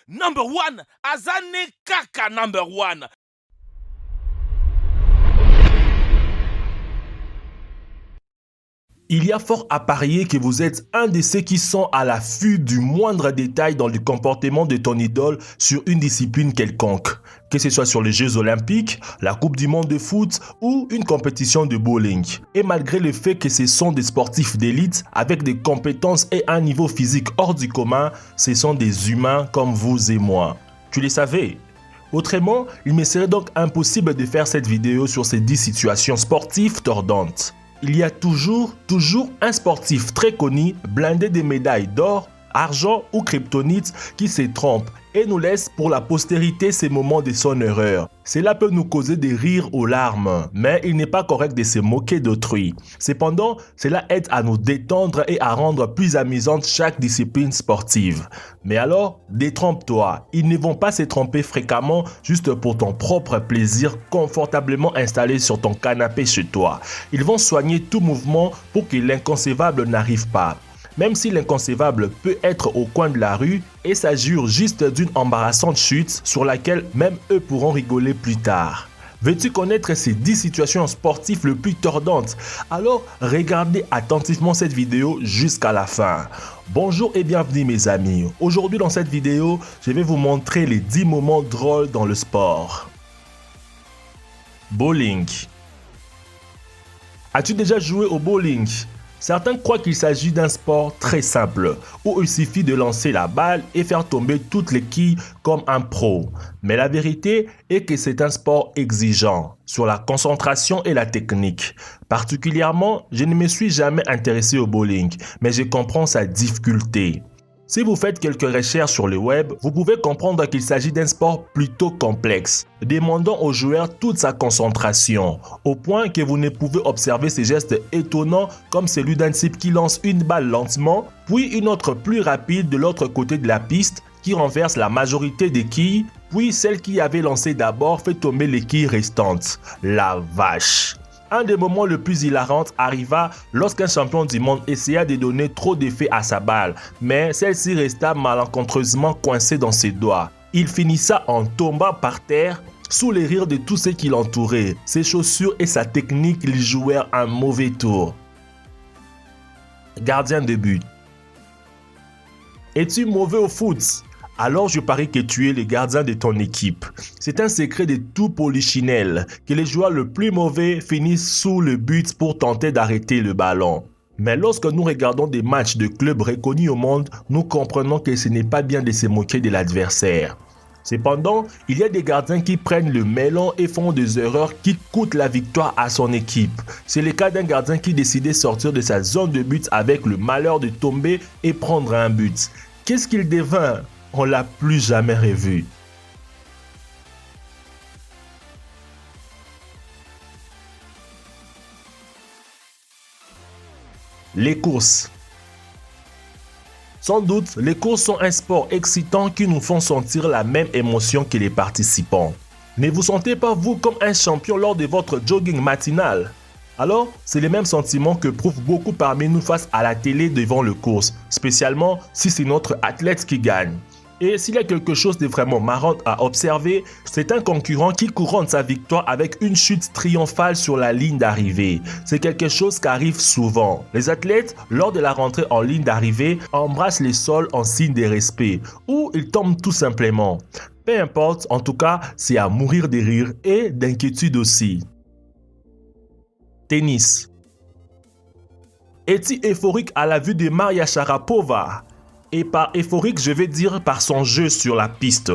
Number one, Azane Kaka number one. Il y a fort à parier que vous êtes un de ceux qui sont à l'affût du moindre détail dans le comportement de ton idole sur une discipline quelconque, que ce soit sur les Jeux Olympiques, la Coupe du Monde de foot ou une compétition de bowling. Et malgré le fait que ce sont des sportifs d'élite avec des compétences et un niveau physique hors du commun, ce sont des humains comme vous et moi. Tu le savais ? Autrement, il me serait donc impossible de faire cette vidéo sur ces 10 situations sportives tordantes. Il y a toujours un sportif très connu, blindé de médailles d'or, argent ou kryptonite qui se trompe et nous laisse pour la postérité ces moments de son erreur. Cela peut nous causer des rires aux larmes, mais il n'est pas correct de se moquer d'autrui. Cependant, cela aide à nous détendre et à rendre plus amusante chaque discipline sportive. Mais alors, détrompe-toi, ils ne vont pas se tromper fréquemment juste pour ton propre plaisir confortablement installé sur ton canapé chez toi. Ils vont soigner tout mouvement pour que l'inconcevable n'arrive pas. Même si l'inconcevable peut être au coin de la rue et s'agir juste d'une embarrassante chute sur laquelle même eux pourront rigoler plus tard. Veux-tu connaître ces 10 situations sportives les plus tordantes? Alors regardez attentivement cette vidéo jusqu'à la fin. Bonjour et bienvenue mes amis. Aujourd'hui dans cette vidéo, je vais vous montrer les 10 moments drôles dans le sport. Bowling. As-tu déjà joué au bowling? Certains croient qu'il s'agit d'un sport très simple, où il suffit de lancer la balle et faire tomber toutes les quilles comme un pro. Mais la vérité est que c'est un sport exigeant sur la concentration et la technique. Particulièrement, je ne me suis jamais intéressé au bowling, mais je comprends sa difficulté. Si vous faites quelques recherches sur le web, vous pouvez comprendre qu'il s'agit d'un sport plutôt complexe, demandant au joueur toute sa concentration, au point que vous ne pouvez observer ces gestes étonnants comme celui d'un type qui lance une balle lentement, puis une autre plus rapide de l'autre côté de la piste, qui renverse la majorité des quilles, puis celle qui avait lancé d'abord fait tomber les quilles restantes. La vache! Un des moments les plus hilarants arriva lorsqu'un champion du monde essaya de donner trop d'effet à sa balle, mais celle-ci resta malencontreusement coincée dans ses doigts. Il finissa en tombant par terre sous les rires de tous ceux qui l'entouraient. Ses chaussures et sa technique lui jouèrent un mauvais tour. Gardien de but. Es-tu mauvais au foot? Alors je parie que tu es le gardien de ton équipe. C'est un secret de tout polichinelle que les joueurs les plus mauvais finissent sous le but pour tenter d'arrêter le ballon. Mais lorsque nous regardons des matchs de clubs reconnus au monde, nous comprenons que ce n'est pas bien de se moquer de l'adversaire. Cependant, il y a des gardiens qui prennent le melon et font des erreurs qui coûtent la victoire à son équipe. C'est le cas d'un gardien qui décidait de sortir de sa zone de but avec le malheur de tomber et prendre un but. Qu'est-ce qu'il devint? On l'a plus jamais revu. Les courses. Sans doute, les courses sont un sport excitant qui nous font sentir la même émotion que les participants. Ne vous sentez pas vous comme un champion lors de votre jogging matinal? Alors, c'est le même sentiment que prouvent beaucoup parmi nous face à la télé devant le course, spécialement si c'est notre athlète qui gagne. Et s'il y a quelque chose de vraiment marrant à observer, c'est un concurrent qui couronne sa victoire avec une chute triomphale sur la ligne d'arrivée. C'est quelque chose qui arrive souvent. Les athlètes, lors de la rentrée en ligne d'arrivée, embrassent le sol en signe de respect, ou ils tombent tout simplement. Peu importe, en tout cas, c'est à mourir de rire et d'inquiétude aussi. Tennis. Es-tu euphorique à la vue de Maria Sharapova? Et par euphorique, je vais dire par son jeu sur la piste.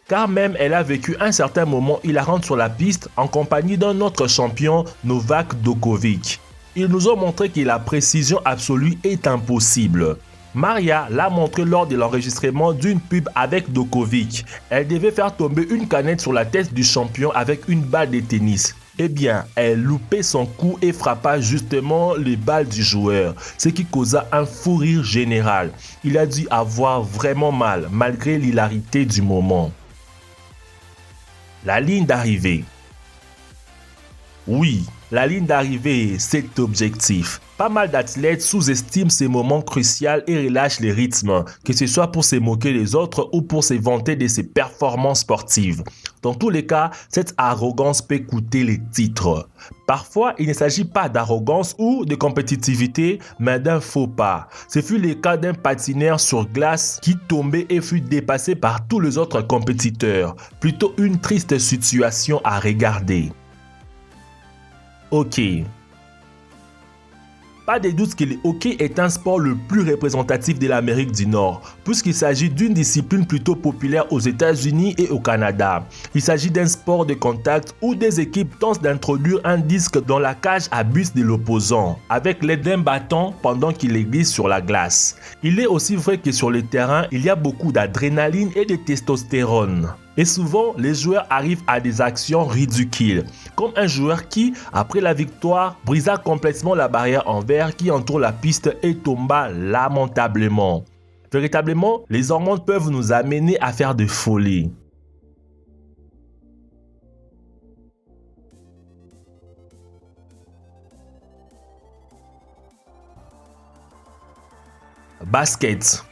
Car même elle a vécu un certain moment hilarant sur la piste en compagnie d'un autre champion, Novak Djokovic. Ils nous ont montré que la précision absolue est impossible. Maria l'a montré lors de l'enregistrement d'une pub avec Djokovic. Elle devait faire tomber une canette sur la tête du champion avec une balle de tennis. Eh bien, elle loupait son coup et frappa justement les balles du joueur, ce qui causa un fou rire général. Il a dû avoir vraiment mal, malgré l'hilarité du moment. La ligne d'arrivée. Oui, la ligne d'arrivée, c'est objectif. Pas mal d'athlètes sous-estiment ces moments cruciaux et relâchent les rythmes, que ce soit pour se moquer des autres ou pour se vanter de ses performances sportives. Dans tous les cas, cette arrogance peut coûter les titres. Parfois, il ne s'agit pas d'arrogance ou de compétitivité, mais d'un faux pas. Ce fut le cas d'un patineur sur glace qui tombait et fut dépassé par tous les autres compétiteurs. Plutôt une triste situation à regarder. Ok. Pas de doute que le hockey est un sport le plus représentatif de l'Amérique du Nord, puisqu'il s'agit d'une discipline plutôt populaire aux États-Unis et au Canada. Il s'agit d'un sport de contact où des équipes tentent d'introduire un disque dans la cage à but de l'opposant, avec l'aide d'un bâton pendant qu'il les glisse sur la glace. Il est aussi vrai que sur le terrain, il y a beaucoup d'adrénaline et de testostérone. Et souvent, les joueurs arrivent à des actions ridicules, comme un joueur qui, après la victoire, brisa complètement la barrière en verre qui entoure la piste et tomba lamentablement. Véritablement, les hormones peuvent nous amener à faire de folies. Basket.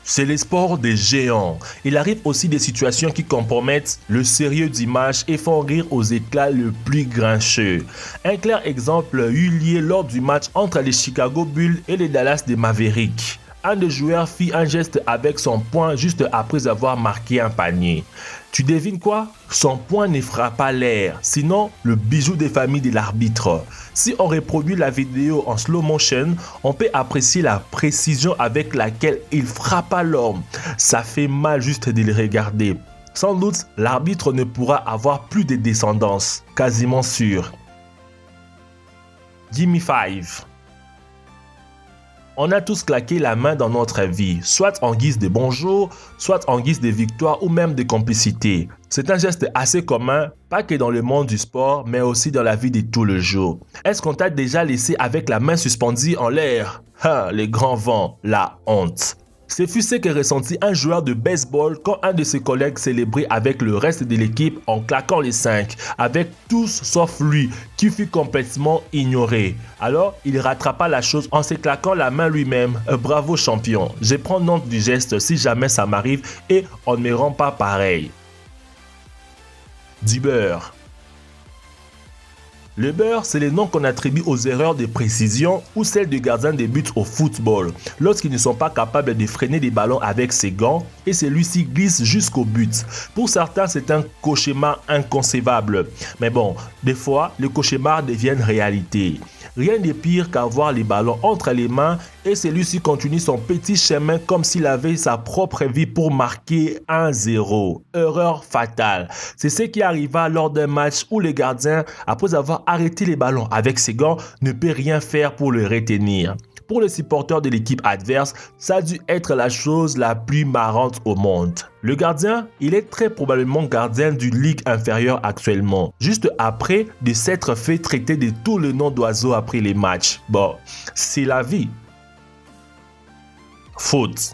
C'est le sport des géants. Il arrive aussi des situations qui compromettent le sérieux du match et font rire aux éclats le plus grincheux. Un clair exemple eut lieu lors du match entre les Chicago Bulls et les Dallas Mavericks. Un des joueurs fit un geste avec son poing juste après avoir marqué un panier. Tu devines quoi? Son poing ne frappa l'air, sinon le bijou des familles de l'arbitre. Si on reproduit la vidéo en slow motion, on peut apprécier la précision avec laquelle il frappa l'homme. Ça fait mal juste de le regarder. Sans doute, l'arbitre ne pourra avoir plus de descendance, quasiment sûr. Gimme 5. On a tous claqué la main dans notre vie, soit en guise de bonjour, soit en guise de victoire ou même de complicité. C'est un geste assez commun, pas que dans le monde du sport, mais aussi dans la vie de tous les jours. Est-ce qu'on t'a déjà laissé avec la main suspendue en l'air? Les grands vents, la honte. Ce fut ce que ressentit un joueur de baseball quand un de ses collègues célébrait avec le reste de l'équipe en claquant les 5, avec tous sauf lui, qui fut complètement ignoré. Alors, il rattrapa la chose en se claquant la main lui-même. Bravo champion, je prends note du geste si jamais ça m'arrive et on ne me rend pas pareil. Du beurre. Le beurre, c'est le nom qu'on attribue aux erreurs de précision ou celles de gardiens de but au football, lorsqu'ils ne sont pas capables de freiner des ballons avec ses gants et celui-ci glisse jusqu'au but. Pour certains, c'est un cauchemar inconcevable. Mais bon, des fois, les cauchemars deviennent réalité. Rien de pire qu'avoir les ballons entre les mains et celui-ci continue son petit chemin comme s'il avait sa propre vie pour marquer 1-0. Erreur fatale. C'est ce qui arriva lors d'un match où le gardien, après avoir arrêté les ballons avec ses gants, ne peut rien faire pour le retenir. Pour les supporters de l'équipe adverse, ça a dû être la chose la plus marrante au monde. Le gardien, il est très probablement gardien d'une ligue inférieure actuellement, juste après de s'être fait traiter de tous les noms d'oiseaux après les matchs. Bon, c'est la vie. Foot.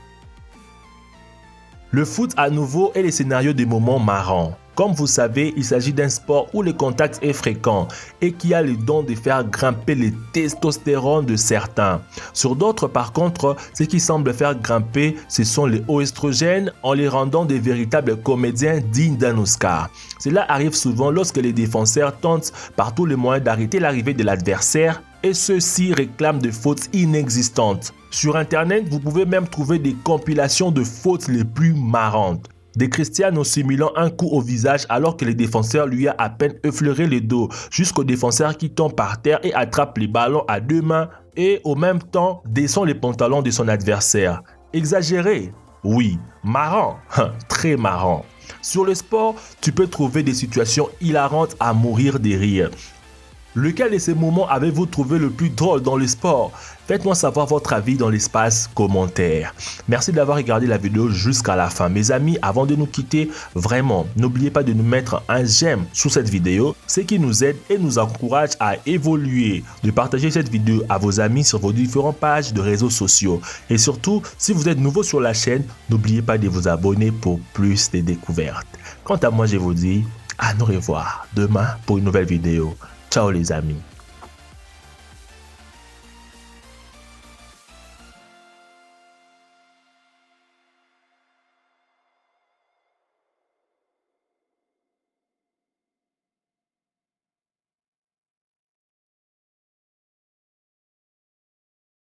Le foot à nouveau est le scénario des moments marrants. Comme vous savez, il s'agit d'un sport où le contact est fréquent et qui a le don de faire grimper le testostérone de certains. Sur d'autres, par contre, ce qui semble faire grimper, ce sont les hauts estrogènes en les rendant des véritables comédiens dignes d'un Oscar. Cela arrive souvent lorsque les défenseurs tentent par tous les moyens d'arrêter l'arrivée de l'adversaire et ceux-ci réclament des fautes inexistantes. Sur Internet, vous pouvez même trouver des compilations de fautes les plus marrantes. De Cristiano simulant un coup au visage alors que le défenseur lui a à peine effleuré le dos, jusqu'au défenseur qui tombe par terre et attrape les ballons à deux mains et au même temps descend les pantalons de son adversaire. Exagéré? Oui. Marrant? Très marrant. Sur le sport, tu peux trouver des situations hilarantes à mourir de rire. Lequel de ces moments avez-vous trouvé le plus drôle dans le sport? Faites-moi savoir votre avis dans l'espace commentaire. Merci d'avoir regardé la vidéo jusqu'à la fin. Mes amis, avant de nous quitter, vraiment, n'oubliez pas de nous mettre un j'aime sous cette vidéo, ce qui nous aide et nous encourage à évoluer. De partager cette vidéo à vos amis sur vos différentes pages de réseaux sociaux. Et surtout, si vous êtes nouveau sur la chaîne, n'oubliez pas de vous abonner pour plus de découvertes. Quant à moi, je vous dis À nous revoir demain pour une nouvelle vidéo. Ciao les amis.